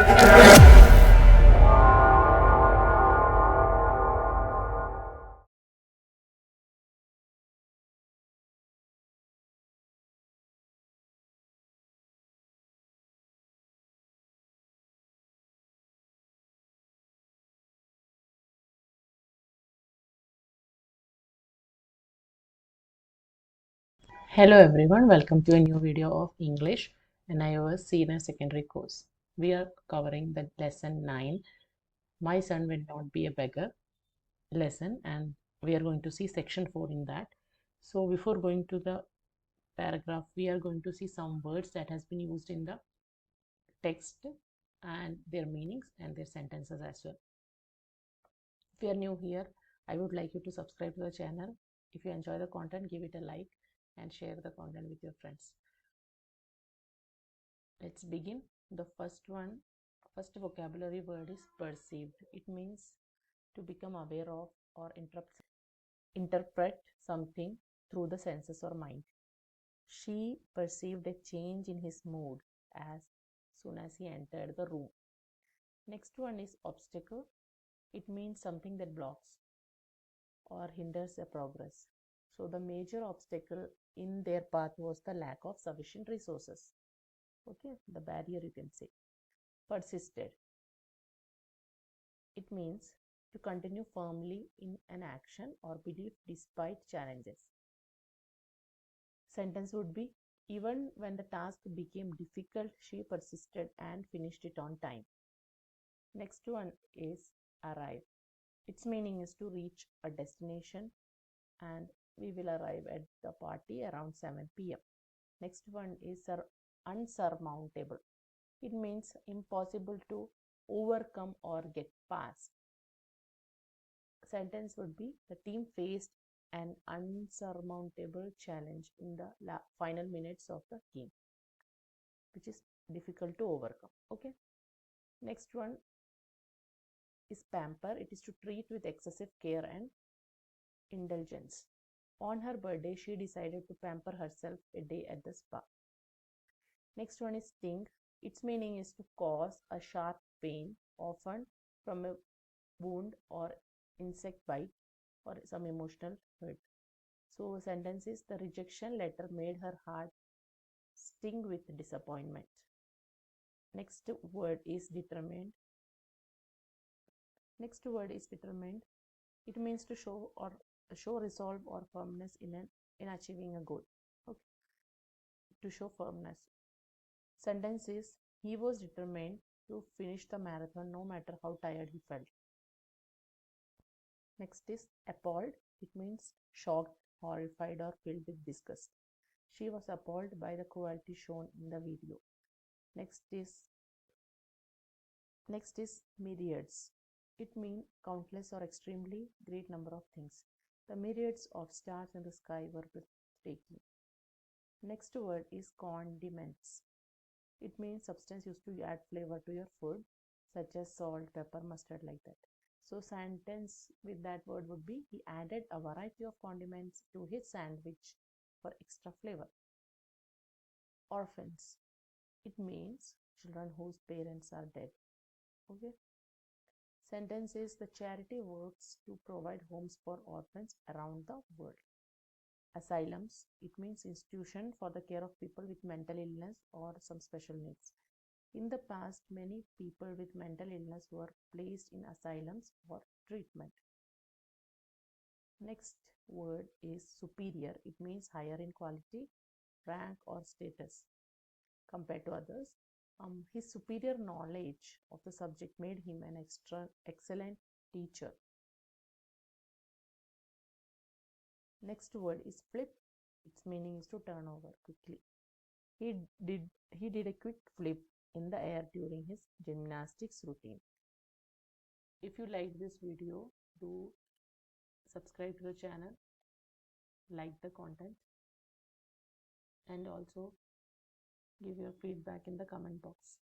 Hello everyone, welcome to a new video of English NIOS Senior Secondary course. We are covering the lesson 9, My Son Will Not Be a Beggar lesson, and we are going to see section 4 in that. So before going to the paragraph, we are going to see some words that has been used in the text and their meanings and their sentences as well. If you are new here, I would like you to subscribe to the channel. If you enjoy the content, give it a like and share the content with your friends. Let's begin. The first vocabulary word is perceived. It means to become aware of or interpret something through the senses or mind. She perceived a change in his mood as soon as he entered the room. Next one is obstacle. It means something that blocks or hinders a progress. So the major obstacle in their path was the lack of sufficient resources. Okay, the barrier you can say. Persisted. It means to continue firmly in an action or belief despite challenges. Sentence would be, even when the task became difficult, she persisted and finished it on time. Next one is arrive. Its meaning is to reach a destination, and we will arrive at the party around 7 p.m. Next one is unsurmountable. It means impossible to overcome or get past. Sentence would be, the team faced an unsurmountable challenge in the final minutes of the game, which is difficult to overcome. Okay. Next one is pamper. It is to treat with excessive care and indulgence. On her birthday, she decided to pamper herself a day at the spa. Next one is sting. Its meaning is to cause a sharp pain, often from a wound or insect bite or some emotional hurt. So sentence is, the rejection letter made her heart sting with disappointment. Next word is determined. It means to show resolve or firmness in achieving a goal. Okay. To show firmness. Sentence is, he was determined to finish the marathon no matter how tired he felt. Next is appalled. It means shocked, horrified, or filled with disgust. She was appalled by the cruelty shown in the video. Next is myriads. It means countless or extremely great number of things. The myriads of stars in the sky were breathtaking. Next word is condiments. It means substance used to add flavor to your food, such as salt, pepper, mustard, like that. So sentence with that word would be, he added a variety of condiments to his sandwich for extra flavor. Orphans. It means children whose parents are dead. Okay. Sentence is, the charity works to provide homes for orphans around the world. Asylums. It means institution for the care of people with mental illness or some special needs. In the past, many people with mental illness were placed in asylums for treatment. Next word is superior. It means higher in quality, rank, or status compared to others. His superior knowledge of the subject made him an excellent teacher. Next word is flip. Its meaning is to turn over quickly. He did a quick flip in the air during his gymnastics routine. If you like this video, do subscribe to the channel, like the content, and also give your feedback in the comment box.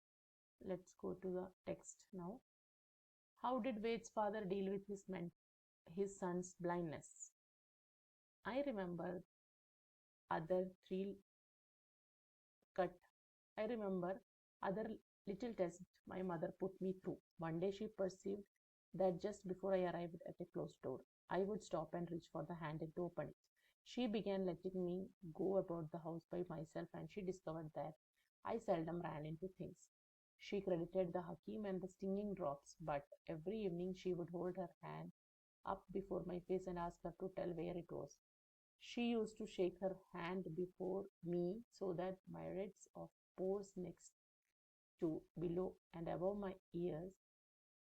Let's go to the text now. How did Wade's father deal with his son's blindness? I remember other little test my mother put me through. One day she perceived that just before I arrived at a closed door, I would stop and reach for the handle to open it. She began letting me go about the house by myself, and she discovered that I seldom ran into things. She credited the Hakim and the stinging drops, but every evening she would hold her hand up before my face and ask her to tell where it was. She used to shake her hand before me so that my reds of pores next to, below, and above my ears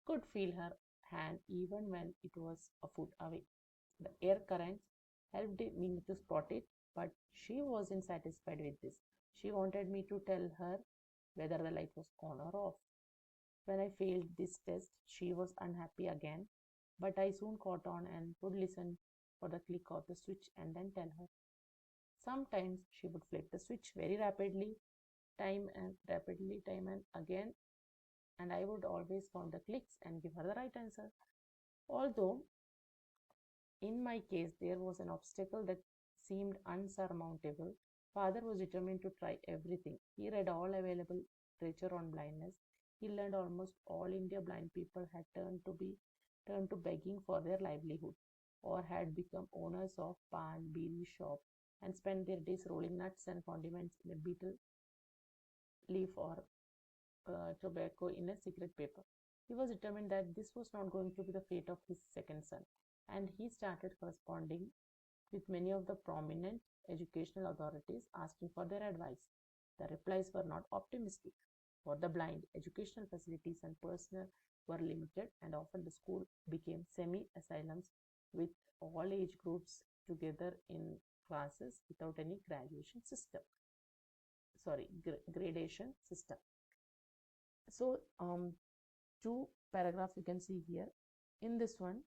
could feel her hand even when it was a foot away. The air currents helped me to spot it, but she wasn't satisfied with this. She wanted me to tell her whether the light was on or off. When I failed this test, she was unhappy again, but I soon caught on and would listen for the click of the switch and then tell her. Sometimes she would flip the switch very rapidly, time and again, and I would always count the clicks and give her the right answer. Although in my case there was an obstacle that seemed unsurmountable, father was determined to try everything. He read all available literature on blindness. He learned almost all India blind people had turned to begging for their livelihood, or had become owners of pan, beeri shop, and spent their days rolling nuts and condiments in a betel leaf or tobacco in a cigarette paper. He was determined that this was not going to be the fate of his second son, and he started corresponding with many of the prominent educational authorities asking for their advice. The replies were not optimistic. For the blind, educational facilities and personnel were limited, and often the school became semi asylums with all age groups together in classes without any gradation system. So, two paragraphs you can see here. In this one,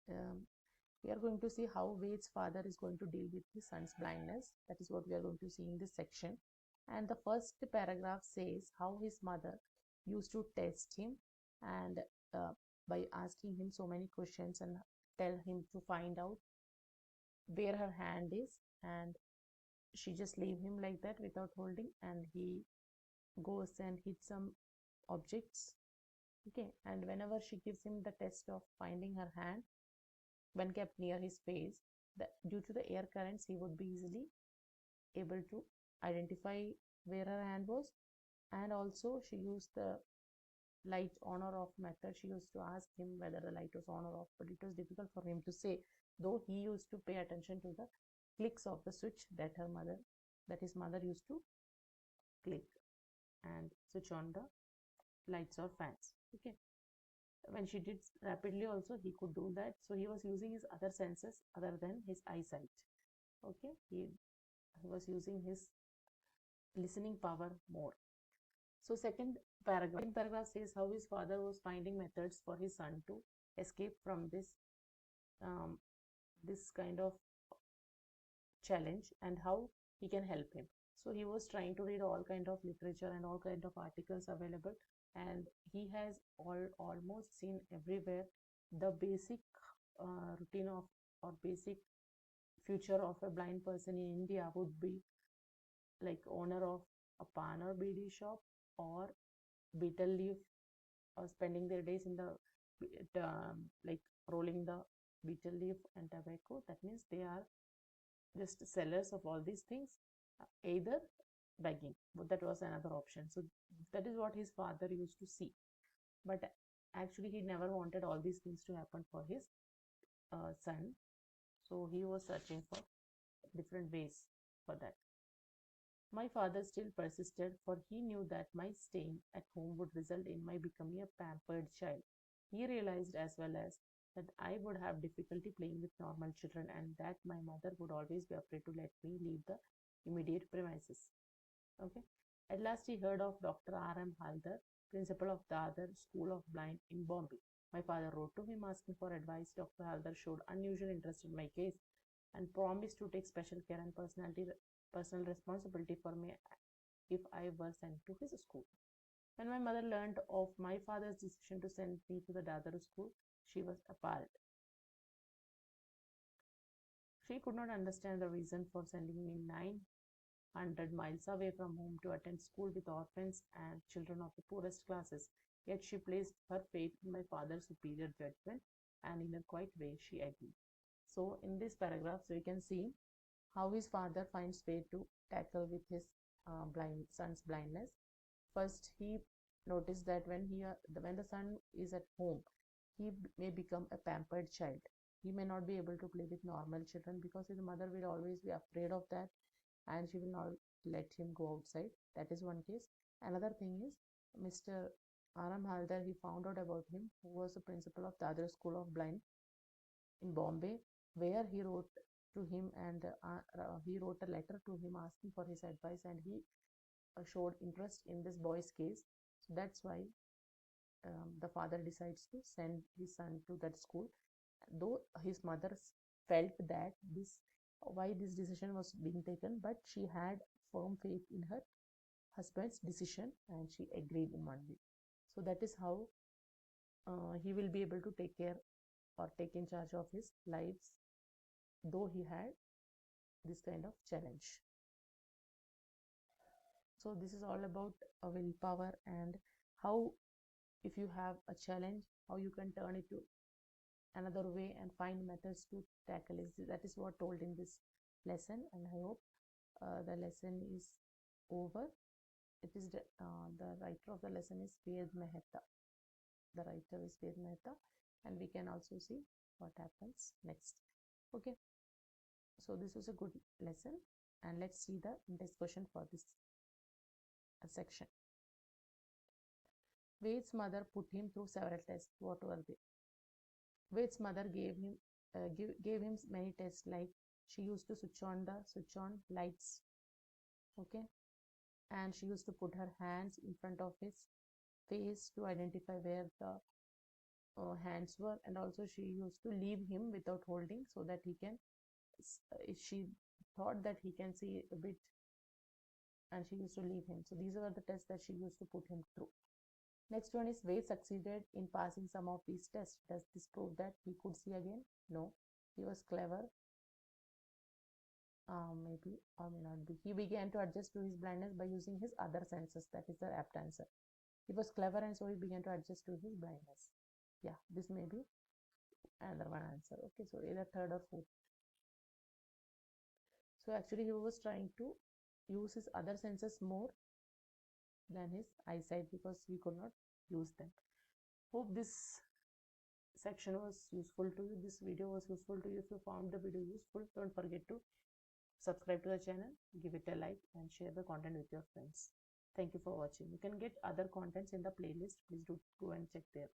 we are going to see how Ved's father is going to deal with his son's blindness. That is what we are going to see in this section. And the first paragraph says how his mother used to test him, and by asking him so many questions and tell him to find out where her hand is, and she just leave him like that without holding, and he goes and hits some objects. Okay, and whenever she gives him the test of finding her hand when kept near his face, due to the air currents he would be easily able to identify where her hand was. And also she used the light on or off method. She used to ask him whether the light was on or off, but it was difficult for him to say, though he used to pay attention to the clicks of the switch that his mother used to click and switch on the lights or fans. Okay, when she did rapidly also he could do that, so he was using his other senses other than his eyesight. Okay, he was using his listening power more. So second paragraph says how his father was finding methods for his son to escape from this kind of challenge, and how he can help him. So he was trying to read all kind of literature and all kind of articles available, and he has almost seen everywhere the basic routine of, or basic future of a blind person in India would be like owner of a pan or beedi shop, or betel leaf, or spending their days in the like rolling the betel leaf and tobacco. That means they are just sellers of all these things, either begging, but that was another option. So that is what his father used to see, but actually he never wanted all these things to happen for his son, so he was searching for different ways for that. My father still persisted, for he knew that my staying at home would result in my becoming a pampered child. He realized as well as that I would have difficulty playing with normal children, and that my mother would always be afraid to let me leave the immediate premises. Okay. At last he heard of Dr. R.M. Haldar, principal of Dadar School of Blind in Bombay. My father wrote to him asking for advice. Dr. Haldar showed unusual interest in my case and promised to take special care and personal responsibility for me if I were sent to his school. When my mother learned of my father's decision to send me to the Dadar school, she was appalled. She could not understand the reason for sending me 100 miles away from home to attend school with orphans and children of the poorest classes. Yet she placed her faith in my father's superior judgment, and in a quiet way she agreed. So in this paragraph, we can see how his father finds way to tackle with his son's blindness. First, he noticed that when the son is at home, he may become a pampered child. He may not be able to play with normal children because his mother will always be afraid of that, and she will not let him go outside. That is one case. Another thing is Mr. Anam Haldar. He found out about him, who was the principal of the other school of blind in Bombay, where he wrote to him, and he wrote a letter to him asking for his advice, and he showed interest in this boy's case. So that's why the father decides to send his son to that school, though his mother felt that why this decision was being taken, but she had firm faith in her husband's decision and she agreed in one way. So that is how he will be able to take care or take in charge of his lives, though he had this kind of challenge. So this is all about willpower, and how, if you have a challenge, how you can turn it to another way and find methods to tackle it. That is what told in this lesson, and I hope the lesson is over. It is the writer of the lesson is Ved Mehta. The writer is Ved Mehta, and we can also see what happens next. Okay, so this was a good lesson, and let's see the next question for this section. Ved's mother put him through several tests. What were they? Ved's mother gave him many tests, like she used to switch on lights, okay, and she used to put her hands in front of his face to identify where the hands were, and also she used to leave him without holding so that he can, she thought that he can see a bit, and she used to leave him. So these were the tests that she used to put him through. Next one is Ved succeeded in passing some of these tests. Does this prove that he could see again? No. He was clever. Maybe or may not be. He began to adjust to his blindness by using his other senses. That is the apt answer. He was clever, and so he began to adjust to his blindness. Yeah, this may be another one answer. Okay, so either third or fourth. So actually he was trying to use his other senses more than his eyesight because he could not use them. Hope this section was useful to you. This video was useful to you. If you found the video useful, don't forget to subscribe to the channel, give it a like, and share the content with your friends. Thank you for watching. You can get other contents in the playlist. Please do go and check there.